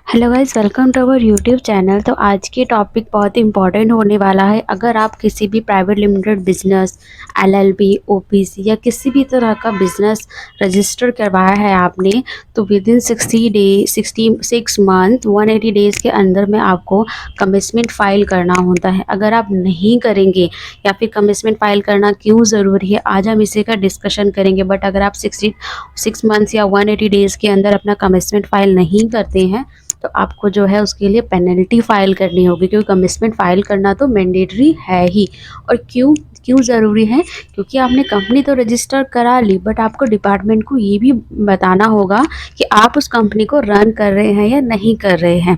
Hello guys, welcome to our YouTube channel. तो आज की टॉपिक बहुत इंपॉर्टेंट होने वाला है। अगर आप किसी भी private limited business, LLB, OPC या किसी भी तरह का बिजनेस रजिस्टर करवाया है आपने, तो विद इन 66 मंथ 180 डेज़ के अंदर में आपको कमिटमेंट फाइल करना होता है। अगर आप नहीं करेंगे या फिर कमिटमेंट फाइल करना क्यों ज़रूरी है, आज हम इसी का डिस्कशन करेंगे। बट अगर आप 66 मंथ्स या 180 डेज़ के अंदर अपना कमिटमेंट फाइल नहीं करते हैं तो आपको जो है उसके लिए पेनल्टी फ़ाइल करनी होगी, क्योंकि कमिटमेंट फ़ाइल करना तो मैंडेटरी है ही। और क्यों क्यों ज़रूरी है? क्योंकि आपने कंपनी तो रजिस्टर करा ली, बट आपको डिपार्टमेंट को ये भी बताना होगा कि आप उस कंपनी को रन कर रहे हैं या नहीं कर रहे हैं।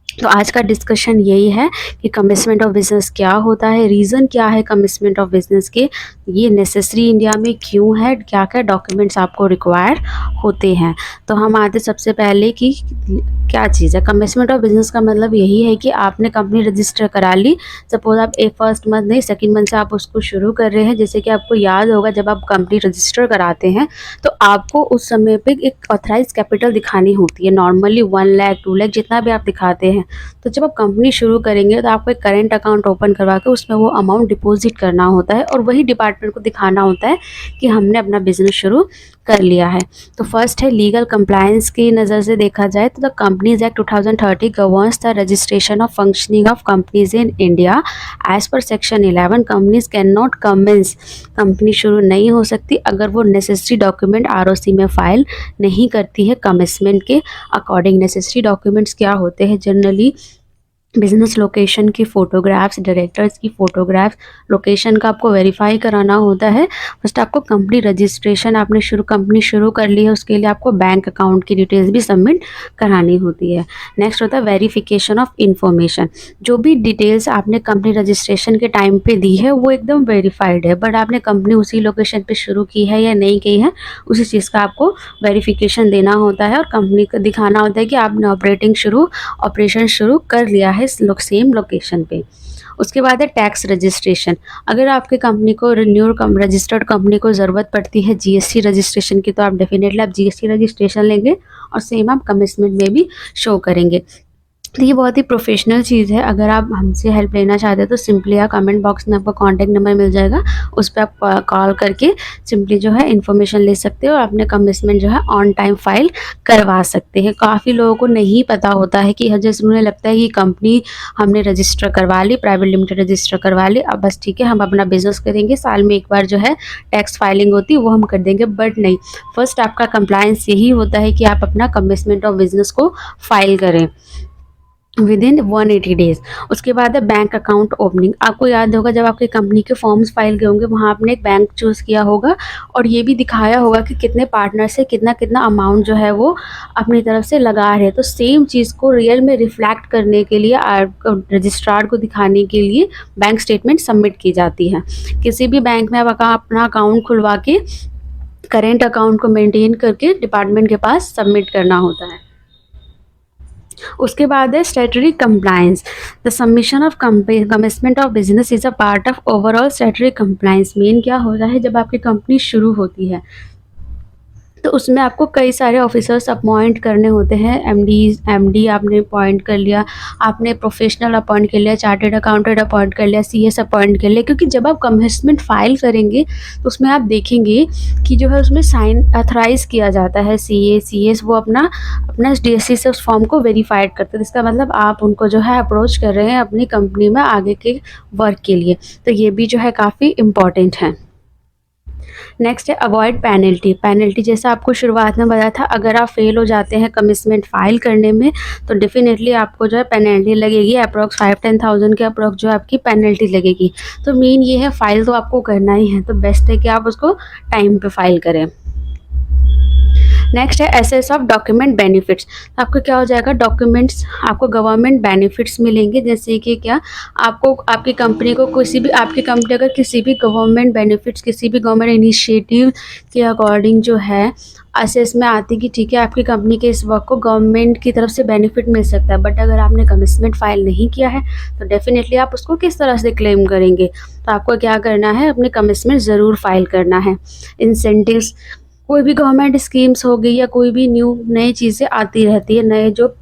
तो आज का डिस्कशन यही है कि कमिटमेंट ऑफ बिजनेस क्या होता है, रीज़न क्या है कमिटमेंट ऑफ बिजनेस के, ये नेसेसरी इंडिया में क्यों है, क्या क्या डॉक्यूमेंट्स आपको रिक्वायर होते हैं। तो हम आते सबसे पहले कि क्या चीज़ है कमिटमेंट ऑफ बिजनेस का मतलब यही है कि आपने कंपनी रजिस्टर करा ली। सपोज आप एक फर्स्ट मंथ नहीं, सेकंड मंथ से आप उसको शुरू कर रहे हैं। जैसे कि आपको याद होगा, जब आप कंपनी रजिस्टर कराते हैं तो आपको उस समय पे एक ऑथराइज कैपिटल दिखानी होती है। नॉर्मली 1 लाख 2 लाख जितना भी आप दिखाते हैं। तो जब आप कंपनी शुरू करेंगे तो आपको एक करेंट अकाउंट ओपन करवा के उसमें वो अमाउंट डिपॉजिट करना होता है और वही डिपार्टमेंट को दिखाना होता है कि हमने अपना बिजनेस शुरू कर लिया है। तो फर्स्ट है लीगल कंप्लायंस की नज़र से देखा जाए तो the companies act 2030 governs the registration of functioning of companies in India. As per section 11 companies can not commence, company शुरू नहीं हो सकती अगर वो नेसेसरी डॉक्यूमेंट आरओसी में फाइल नहीं करती है कमिटमेंट के अकॉर्डिंग। नेसेसरी डॉक्यूमेंट्स क्या होते हैं? जनरली बिजनेस लोकेशन की फ़ोटोग्राफ्स, डायरेक्टर्स की फ़ोटोग्राफ्स, लोकेशन का आपको वेरीफाई कराना होता है। फर्स्ट आपको कंपनी रजिस्ट्रेशन, आपने कंपनी शुरू कर ली है, उसके लिए आपको बैंक अकाउंट की डिटेल्स भी सबमिट करानी होती है। नेक्स्ट होता है वेरिफिकेशन ऑफ इंफॉर्मेशन। जो भी डिटेल्स आपने कंपनी रजिस्ट्रेशन के टाइम पे दी है वो एकदम वेरीफाइड है, बट आपने कंपनी उसी लोकेशन पे शुरू की है या नहीं की है, उसी चीज़ का आपको वेरिफिकेशन देना होता है और कंपनी को दिखाना होता है कि आपने ऑपरेशन शुरू कर लिया है सेम लोकेशन पे। उसके बाद है टैक्स रजिस्ट्रेशन। अगर आपके कंपनी को रजिस्टर्ड कंपनी को ज़रूरत पड़ती है जीएसटी रजिस्ट्रेशन की, तो आप डेफिनेटली आप जीएसटी रजिस्ट्रेशन लेंगे और सेम आप कमिटमेंट में भी शो करेंगे। तो ये बहुत ही प्रोफेशनल चीज़ है। अगर आप हमसे हेल्प लेना चाहते हो तो सिंपली आप कमेंट बॉक्स में आपका कॉन्टैक्ट नंबर मिल जाएगा, उस पर आप कॉल करके सिंपली जो है इन्फॉर्मेशन ले सकते हो और अपने कमिटमेंट जो है ऑन टाइम फाइल करवा सकते हैं। काफ़ी लोगों को नहीं पता होता है कि जैसे उन्हें लगता है कि कंपनी हमने रजिस्टर करवा ली, प्राइवेट लिमिटेड रजिस्टर करवा ली, अब बस ठीक है हम अपना बिजनेस करेंगे, साल में एक बार जो है टैक्स फाइलिंग होती है वो हम कर देंगे। बट नहीं, फर्स्ट आपका कंप्लायंस यही होता है कि आप अपना कमिटमेंट ऑफ बिजनेस को फाइल करें विद इन 180 डेज़। उसके बाद है बैंक अकाउंट ओपनिंग। आपको याद होगा, जब आपके कंपनी के फॉर्म्स फाइल किए होंगे वहाँ आपने एक बैंक चूज़ किया होगा और ये भी दिखाया होगा कि कितने पार्टनर से कितना कितना अमाउंट जो है वो अपनी तरफ से लगा रहे हैं। तो सेम चीज़ को रियल में रिफ्लेक्ट करने के लिए रजिस्ट्रार को दिखाने के लिए बैंक स्टेटमेंट सबमिट की जाती है। किसी भी बैंक में आप अपना अकाउंट खुलवा के करेंट अकाउंट को मेंटेन करके डिपार्टमेंट के पास सबमिट करना होता है। उसके बाद है statutory compliance. The submission of commitment of business is a part of overall statutory compliance. Main क्या होता है, जब आपकी कंपनी शुरू होती है तो उसमें आपको कई सारे ऑफिसर्स अपॉइंट करने होते हैं। एमडी आपने अपॉइंट कर लिया, आपने प्रोफेशनल अपॉइंट कर लिया, चार्टर्ड अकाउंटेंट अपॉइंट कर लिया, सीएस अपॉइंट कर लिया। क्योंकि जब आप कमिटमेंट फाइल करेंगे तो उसमें आप देखेंगे कि जो है उसमें साइन अथराइज किया जाता है। सीएस वो अपना डीएससी से उस फॉर्म को वेरीफाइड करते हैं। इसका मतलब आप उनको जो है अप्रोच कर रहे हैं अपनी कंपनी में आगे के वर्क के लिए। तो ये भी जो है काफ़ी इम्पॉर्टेंट है। नेक्स्ट है अवॉइड पेनल्टी। जैसा आपको शुरुआत में बताया था, अगर आप फेल हो जाते हैं कमिटमेंट फाइल करने में तो डेफिनेटली आपको जो है पेनल्टी लगेगी। अप्रॉक्स 5-10,000 के अप्रॉक्स जो आपकी पेनल्टी लगेगी। तो मेन ये है, फाइल तो आपको करना ही है, तो बेस्ट है कि आप उसको टाइम पे फाइल करें। नेक्स्ट है एसेस ऑफ डॉक्यूमेंट बेनिफिट्स। आपको क्या हो जाएगा, डॉक्यूमेंट्स आपको गवर्नमेंट बेनिफिट्स मिलेंगे। जैसे कि क्या, आपको आपकी कंपनी को आपकी कंपनी अगर किसी भी गवर्नमेंट बेनिफिट्स, किसी भी गवर्नमेंट इनिशिएटिव के अकॉर्डिंग जो है असेस में आती कि ठीक है आपकी कंपनी के इस वर्क को गवर्नमेंट की तरफ से बेनिफिट मिल सकता है, बट अगर आपने कमिटमेंट फाइल नहीं किया है तो डेफिनेटली आप उसको किस तरह से क्लेम करेंगे। तो आपको क्या करना है, अपने कमिटमेंट ज़रूर फाइल करना है। इंसेंटिव्स, कोई भी गवर्नमेंट स्कीम्स हो गई या कोई भी नई चीज़ें आती रहती है, नए जो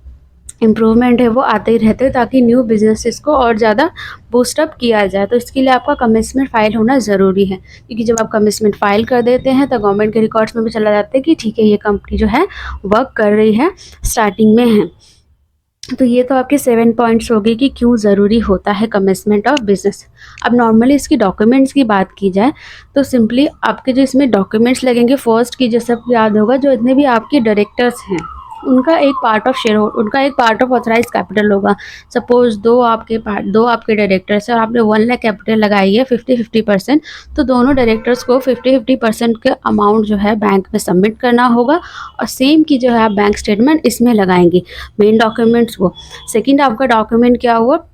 इम्प्रूवमेंट है वो आते ही रहते हैं, ताकि न्यू बिजनेसेस को और ज़्यादा बूस्ट अप किया जाए। तो इसके लिए आपका कमिटमेंट फाइल होना ज़रूरी है, क्योंकि जब आप कमिटमेंट फाइल कर देते हैं तो गवर्नमेंट के रिकॉर्ड्स में भी चला जाता है कि ठीक है, ये कंपनी जो है वर्क कर रही है, स्टार्टिंग में है। तो ये तो आपके 7 पॉइंट्स हो गए कि क्यों ज़रूरी होता है कमेंसमेंट ऑफ बिजनेस। अब नॉर्मली इसकी डॉक्यूमेंट्स की बात की जाए तो सिंपली आपके जो इसमें डॉक्यूमेंट्स लगेंगे, फर्स्ट की जो सबको याद होगा, जो इतने भी आपके डायरेक्टर्स हैं उनका एक पार्ट ऑफ शेयर, उनका एक पार्ट ऑफ ऑथराइज कैपिटल होगा। सपोज दो आपके डायरेक्टर्स हैं और आपने 1 लाख कैपिटल लगाई है 50-50%, तो दोनों डायरेक्टर्स को 50-50% के अमाउंट जो है बैंक में सबमिट करना होगा, और सेम की जो है आप बैंक स्टेटमेंट इसमें लगाएंगे, मेन डॉक्यूमेंट्स वो। सेकंड आपका डॉक्यूमेंट क्या हुआ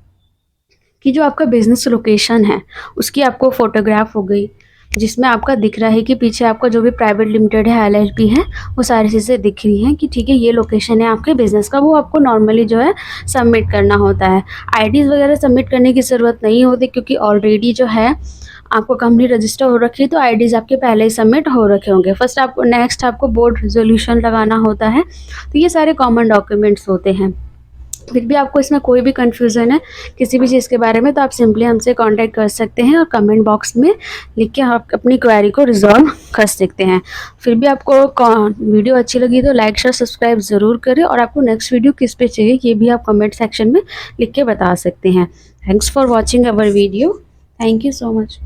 कि जो आपका बिजनेस लोकेशन है उसकी आपको फोटोग्राफ हो गई, जिसमें आपका दिख रहा है कि पीछे आपका जो भी प्राइवेट लिमिटेड है, एलएलपी है, वो सारी चीज़ें दिख रही हैं कि ठीक है ये लोकेशन है आपके बिज़नेस का। वो आपको नॉर्मली जो है सबमिट करना होता है। आईडीज़ वगैरह सबमिट करने की ज़रूरत नहीं होती, क्योंकि ऑलरेडी जो है आपको कंपनी रजिस्टर हो रखी है, तो आईडीज़ आपके पहले ही सबमिट हो रखे होंगे। नेक्स्ट आपको बोर्ड रेजोल्यूशन लगाना होता है। तो ये सारे कॉमन डॉक्यूमेंट्स होते हैं। फिर भी आपको इसमें कोई भी कन्फ्यूज़न है किसी भी चीज़ के बारे में, तो आप सिंपली हमसे कांटेक्ट कर सकते हैं और कमेंट बॉक्स में लिख के आप अपनी क्वेरी को रिजॉल्व कर सकते हैं। फिर भी आपको वीडियो अच्छी लगी तो लाइक शेयर सब्सक्राइब ज़रूर करें, और आपको नेक्स्ट वीडियो किस पे चाहिए ये भी आप कमेंट सेक्शन में लिख के बता सकते हैं। Thanks for watching our video. Thank you so much.